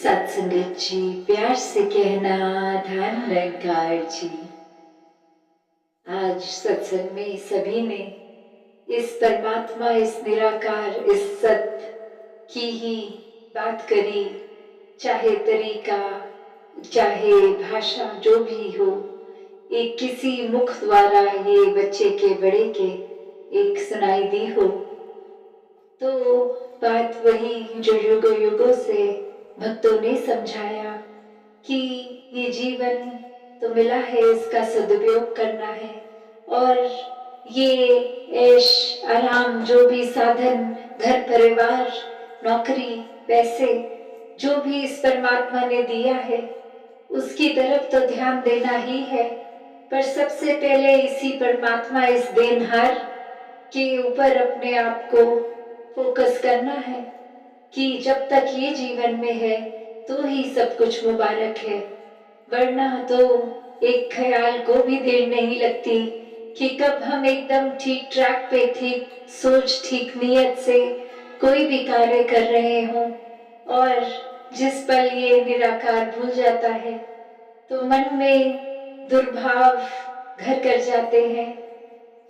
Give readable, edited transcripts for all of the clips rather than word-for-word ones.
सत्संगत जी, प्यार से कहना ध्यान निरंकार जी। आज सत्संग में सभी ने इस परमात्मा, इस निराकार, इस सत्य की ही बात करी। चाहे तरीका, चाहे भाषा, जो भी हो, एक किसी मुख द्वारा ये बच्चे के बड़े के एक सुनाई दी हो, तो बात वही जो युगों युगों से भक्तों ने समझाया कि ये जीवन तो मिला है, इसका सदुपयोग करना है। और ये ऐश आराम, जो भी साधन, घर परिवार, नौकरी, पैसे, जो भी इस परमात्मा ने दिया है, उसकी तरफ तो ध्यान देना ही है। पर सबसे पहले इसी परमात्मा, इस देनहार के ऊपर अपने आप को फोकस करना है कि जब तक ये जीवन में है तो ही सब कुछ मुबारक है। वरना तो एक ख्याल को भी देर नहीं लगती कि कब हम एकदम ठीक ट्रैक पे, ठीक सोच, ठीक नियत से कोई भी कार्य कर रहे हों और जिस पल ये निराकार भूल जाता है तो मन में दुर्भाव घर कर जाते हैं।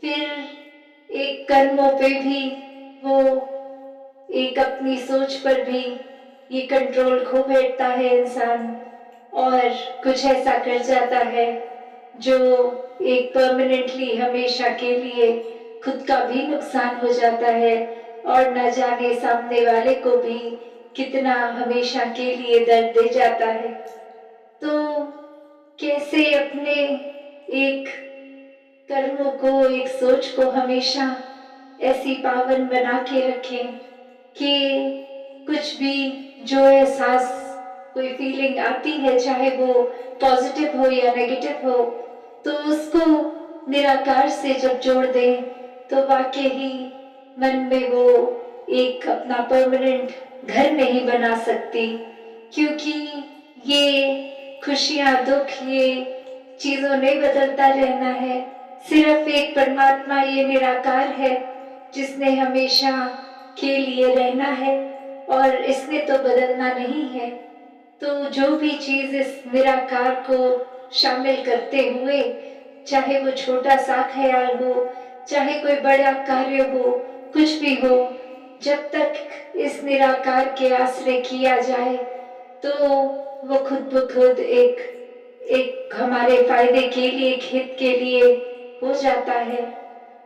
फिर एक कर्मों पे भी, वो एक अपनी सोच पर भी ये कंट्रोल खो बैठता है इंसान और कुछ ऐसा कर जाता है जो एक परमानेंटली, हमेशा के लिए खुद का भी नुकसान हो जाता है और न जाने सामने वाले को भी कितना हमेशा के लिए दर्द दे जाता है। तो कैसे अपने एक कर्मों को, एक सोच को हमेशा ऐसी पावन बना के रखें कि कुछ भी जो एहसास, कोई फीलिंग आती है, चाहे वो पॉजिटिव हो या नेगेटिव हो, तो उसको निराकार से जब जोड़ दें तो वाकई ही मन में वो एक अपना परमानेंट घर नहीं बना सकती। क्योंकि ये खुशियां, दुख, ये चीजों ने बदलता रहना है। सिर्फ एक परमात्मा, ये निराकार है जिसने हमेशा के लिए रहना है और इसने तो बदलना नहीं है। तो जो भी चीज इस निराकार को शामिल करते हुए, चाहे वो छोटा सा ख्याल हो, चाहे कोई बड़ा कार्य हो, कुछ भी हो, जब तक इस निराकार के आश्रय किया जाए तो वो खुद ब खुद एक हमारे फायदे के लिए, एक हित के लिए हो जाता है।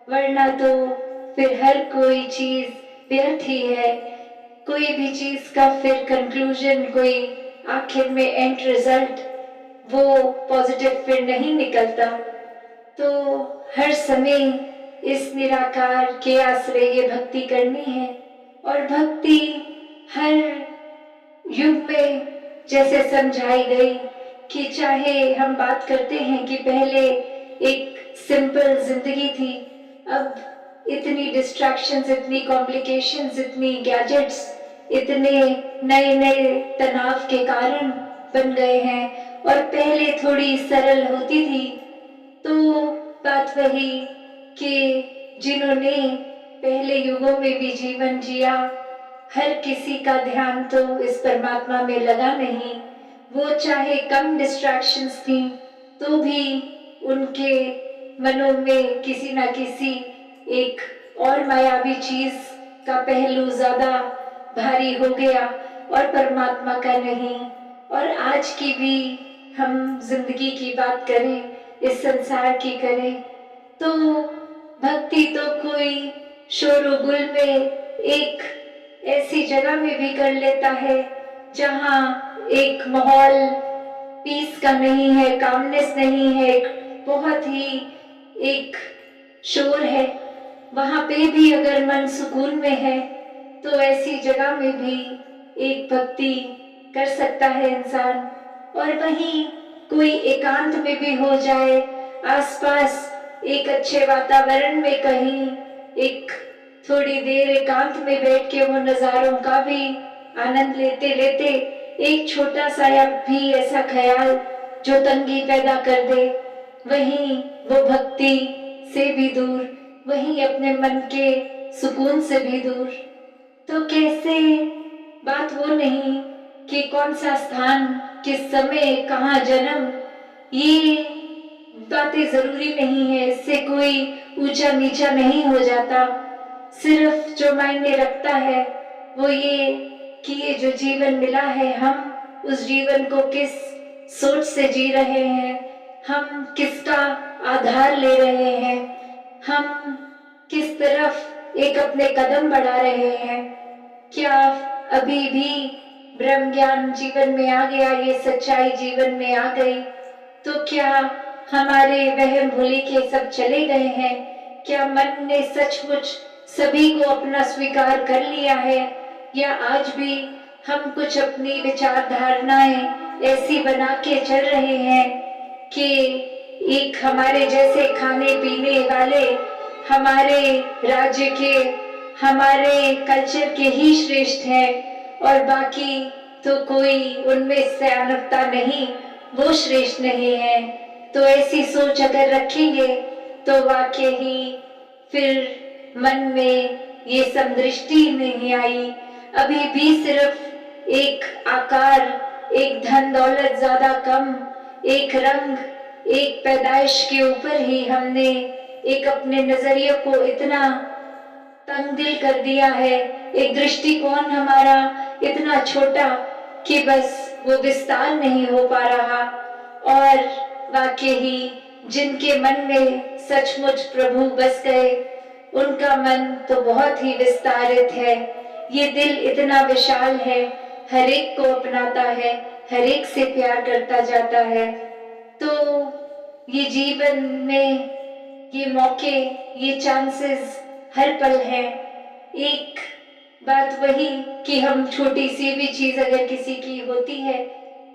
वरना तो फिर हर कोई चीज व्यर्थ ही है। कोई भी चीज का फिर कंक्लूजन, कोई आखिर में एंड रिजल्ट वो पॉजिटिव फिर नहीं निकलता। तो हर समय इस निराकार के आश्रय ये भक्ति करनी है। और भक्ति हर युग में जैसे समझाई गई कि चाहे हम बात करते हैं कि पहले एक सिंपल जिंदगी थी, अब इतनी डिस्ट्रैक्शंस, इतनी कॉम्प्लिकेशंस, इतनी गैजेट्स, इतने नए नए तनाव के कारण बन गए हैं। और पहले थोड़ी सरल होती थी। तो बात वही कि जिन्होंने पहले युगों में भी जीवन जिया, हर किसी का ध्यान तो इस परमात्मा में लगा नहीं। वो चाहे कम डिस्ट्रैक्शंस थी तो भी उनके मनों में किसी ना किसी एक और मायावी चीज का पहलू ज्यादा भारी हो गया और परमात्मा का नहीं। और आज की भी हम जिंदगी की बात करें, इस संसार की करें, तो भक्ति तो कोई शोरगुल में एक ऐसी जगह में भी कर लेता है जहां एक माहौल पीस का नहीं है, कामनेस नहीं है, एक बहुत ही एक शोर है। वहां पे भी अगर मन सुकून में है तो ऐसी जगह में भी एक भक्ति कर सकता है इंसान। और वहीं कोई एकांत में भी हो जाए, आसपास एक अच्छे वातावरण में कहीं एक थोड़ी देर एकांत में बैठ के वो नजारों का भी आनंद लेते लेते एक छोटा सा या भी ऐसा ख्याल जो तंगी पैदा कर दे, वहीं वो भक्ति से भी दूर, वहीं अपने मन के सुकून से भी दूर। तो कैसे बात वो नहीं कि कौन सा स्थान, किस समय, कहाँ जन्म, ये बातें जरूरी नहीं है। इससे कोई ऊंचा नीचा नहीं हो जाता। सिर्फ जो मायने रखता है वो ये कि ये जो जीवन मिला है, हम उस जीवन को किस सोच से जी रहे हैं, हम किसका आधार ले रहे हैं, हम किस तरफ एक अपने कदम बढ़ा रहे हैं। क्या अभी भी ब्रह्म ज्ञान जीवन में आ गया, ये सच्चाई जीवन में आ गई, तो क्या हमारे वहम भूलिके सब चले गए हैं? क्या मन ने सचमुच सभी को अपना स्वीकार कर लिया है, या आज भी हम कुछ अपनी विचार धारणाएं ऐसी बना के चल रहे हैं कि एक हमारे जैसे खाने पीने वाले हमारे राज्य के, हमारे कल्चर के ही श्रेष्ठ हैं और बाकी तो कोई उनमें सयानता नहीं, वो श्रेष्ठ नहीं है। तो ऐसी सोच अगर रखेंगे तो वाकई ही फिर मन में ये समदृष्टि नहीं आई। अभी भी सिर्फ एक आकार, एक धन दौलत ज्यादा कम, एक रंग, एक पैदाइश के ऊपर ही हमने एक अपने नजरिए को इतना तंग दिल कर दिया है। एक दृष्टिकोण हमारा इतना छोटा कि बस वो विस्तार नहीं हो पा रहा। और वाकई ही जिनके मन में सचमुच प्रभु बस गए, उनका मन तो बहुत ही विस्तारित है। ये दिल इतना विशाल है, हर एक को अपनाता है, हर एक से प्यार करता जाता है। तो ये जीवन में ये मौके, ये चांसेस हर पल है। एक बात वही कि हम छोटी सी भी चीज अगर किसी की होती है,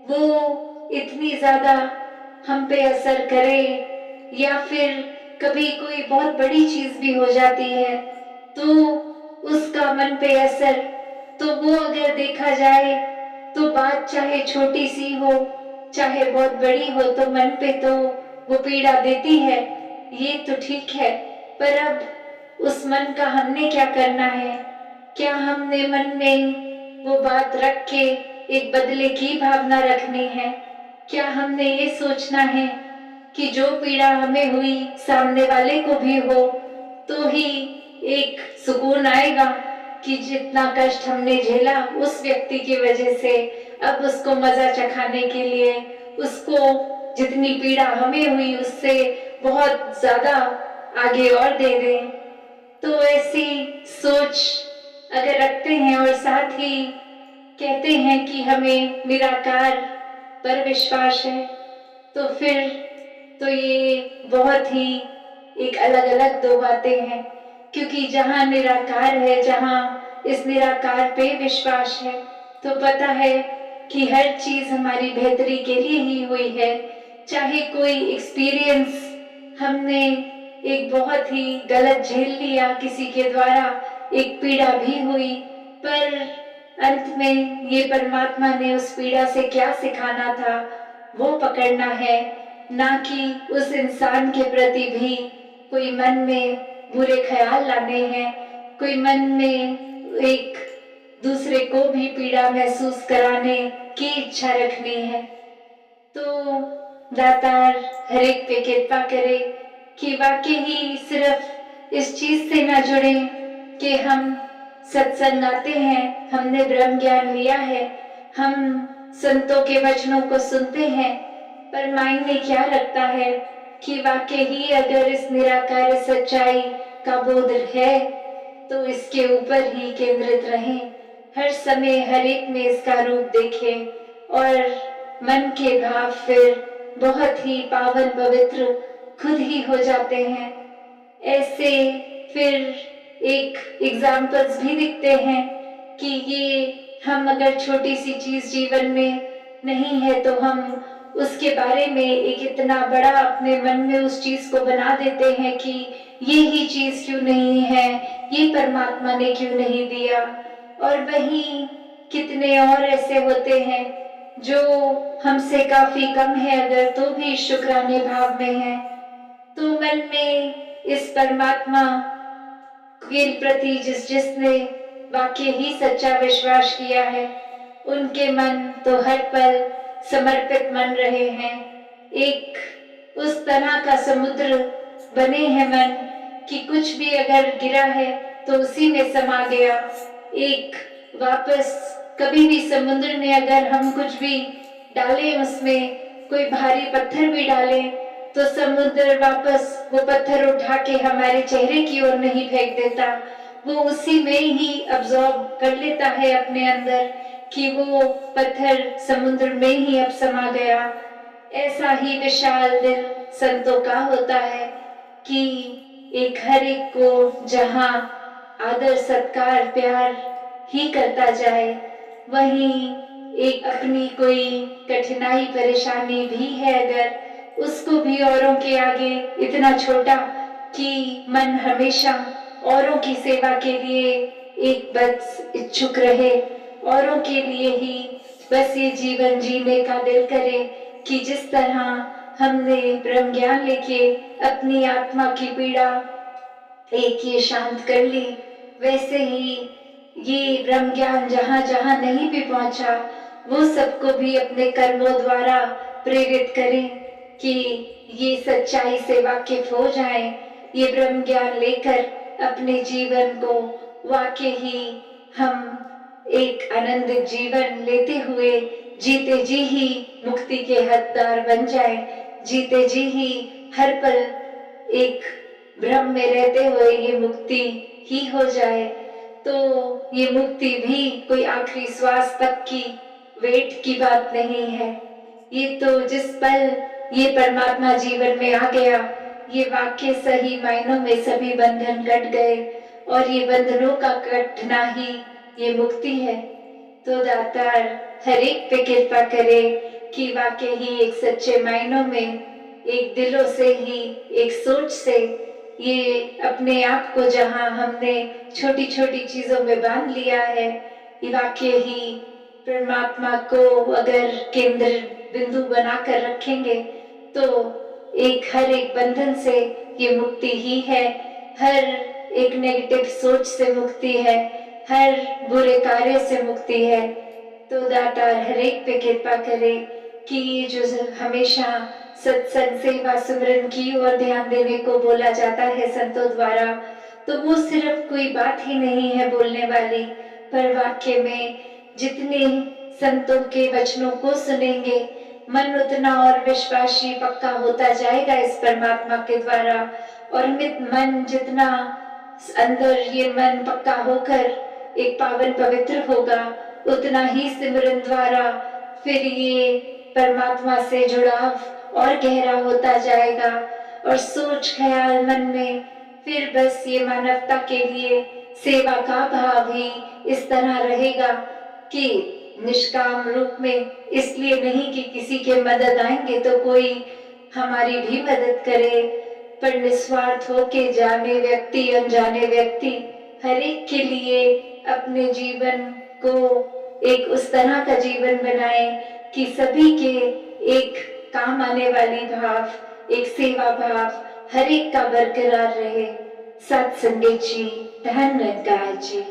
वो इतनी ज्यादा हम पे असर करे, या फिर कभी कोई बहुत बड़ी चीज भी हो जाती है तो उसका मन पे असर, तो वो अगर देखा जाए तो बात चाहे छोटी सी हो चाहे बहुत बड़ी हो, तो मन पे तो वो पीड़ा देती है, ये तो ठीक है। पर अब उस मन का हमने क्या करना है? क्या हमने मन में वो बात रख के एक बदले की भावना रखनी है? क्या हमने ये सोचना है कि जो पीड़ा हमें हुई सामने वाले को भी हो तो ही एक सुकून आएगा कि जितना कष्ट हमने झेला उस व्यक्ति की वजह से, अब उसको मजा चखाने के लिए उसको जितनी पीड़ा हमें हुई उससे बहुत ज्यादा आगे और दे दें। तो ऐसी सोच अगर रखते हैं और साथ ही कहते हैं कि हमें निराकार पर विश्वास है, तो फिर तो ये बहुत ही एक अलग अलग दो बातें हैं। क्योंकि जहाँ निराकार है, जहाँ इस निराकार पे विश्वास है, तो पता है कि हर चीज हमारी बेहतरी के लिए ही हुई है। चाहे कोई एक्सपीरियंस हमने एक बहुत ही गलत झेल लिया किसी के द्वारा, एक पीड़ा भी हुई, पर अंत में ये परमात्मा ने उस पीड़ा से क्या सिखाना था वो पकड़ना है, ना कि उस इंसान के प्रति भी कोई मन में बुरे ख्याल लाने हैं, कोई मन में एक दूसरे को भी पीड़ा महसूस कराने की इच्छा रखनी है। तो दातार हर एक पे कृपा करे कि वाकई ही सिर्फ इस चीज से ना जुड़े कि हम सत्संग आते हैं, हमने ब्रह्म ज्ञान लिया है, हम संतों के वचनों को सुनते हैं, पर मायने क्या रखता है कि वाकई ही अगर इस निराकार सच्चाई का बोध है तो इसके ऊपर ही केंद्रित रहें, हर समय हर एक में इसका रूप देखें और मन के भाव फिर बहुत ही पावन पवित्र खुद ही हो जाते हैं। ऐसे फिर एक एग्जाम्पल्स भी दिखते हैं कि ये हम अगर छोटी सी चीज जीवन में नहीं है तो हम उसके बारे में एक इतना बड़ा अपने मन में उस चीज को बना देते हैं कि ये ही चीज क्यों नहीं है, ये परमात्मा ने क्यों नहीं दिया। और वहीं कितने और ऐसे होते हैं जो हमसे काफी कम है अगर तो भी शुक्राने भाव में है। तो मन में इस परमात्मा के प्रति जिसने वाकई ही सच्चा विश्वास किया है, उनके मन तो हर पल समर्पित मन रहे हैं। एक उस तरह का समुद्र बने हैं मन कि कुछ भी अगर गिरा है तो उसी में समा गया। एक वापस कभी भी समुद्र में अगर हम कुछ भी डालें, उसमें कोई भारी पत्थर भी डालें, तो समुद्र वापस वो पत्थर उठा के हमारे चेहरे की ओर नहीं फेंक देता। वो उसी में ही अब्सॉर्ब कर लेता है अपने अंदर कि वो पत्थर समुद्र में ही अब समा गया। ऐसा ही विशाल दिल संतों का होता है कि एक हर एक को जहाँ आदर सत्कार प्यार ही करता जाए, वहीं एक अपनी कोई कठिनाई परेशानी भी है अगर, उसको भी औरों के आगे इतना छोटा कि मन हमेशा औरों की सेवा के लिए एक बस इच्छुक रहे, औरों के लिए ही बस ये जीवन जीने का दिल करे कि जिस तरह हमने ब्रह्म ज्ञान लेके अपनी आत्मा की पीड़ा एक ये शांत कर ली, वैसे ही ये ब्रह्म ज्ञान जहाँ जहाँ नहीं भी पहुंचा, वो सबको भी अपने कर्मों द्वारा प्रेरित करें कि ये सच्चाई से वाकिफ हो जाएं, ये ब्रह्म ज्ञान लेकर अपने जीवन को वाकई ही हम एक आनंदित जीवन लेते हुए जीते जी ही मुक्ति के हकदार बन जाएं, जीते जी ही हर पल एक ब्रह्म में रहते हुए ये मुक्ति ही हो जाए। तो ये मुक्ति भी कोई आखिरी श्वास तक की वेट की बात नहीं है। ये तो जिस पल ये परमात्मा जीवन में आ गया, ये वाक्य सही मायनों में सभी बंधन कट गए और ये बंधनों का कटना ही ये मुक्ति है। तो दातार हर एक पे कृपा करे कि वाकई ही एक सच्चे मायनों में एक दिलों से ही एक सोच से ये अपने आप को जहाँ हमने छोटी छोटी चीजों में बांध लिया है, ये वाकई ही परमात्मा को अगर केंद्र बिंदु बनाकर रखेंगे तो एक हर एक बंधन से ये मुक्ति ही है, हर एक नेगेटिव सोच से मुक्ति है, हर बुरे कार्य से मुक्ति है। तो दातार हर एक पे कृपा करे कि ये जो हमेशा सत्संग सेवा सुमरन की ओर ध्यान देने को बोला जाता है संतों द्वारा, तो वो सिर्फ कोई बात ही नहीं है बोलने वाली, पर वाक्य में जितने संतों के वचनों को सुनेंगे मन उतना और विश्वासी पक्का होता जाएगा इस परमात्मा के द्वारा, और मन जितना अंदर ये मन पक्का होकर एक पावन पवित्र होगा, उतना ही सिमरन द्वारा फिर ये परमात्मा से जुड़ाव और गहरा होता जाएगा और सोच ख्याल मन में फिर बस ये मानवता के लिए सेवा का भाव ही इस तरह रहेगा कि निष्काम रूप में, इसलिए नहीं कि किसी के मदद आएंगे तो कोई हमारी भी मदद करे, पर निस्वार्थ होके जाने व्यक्ति अनजाने व्यक्ति हर एक के लिए अपने जीवन को एक उस तरह का जीवन बनाए कि सभी के एक काम आने वाली भाव, एक सेवा भाव हर एक का बरकरार रहे। सत्संग जी, धन्यवाद जी।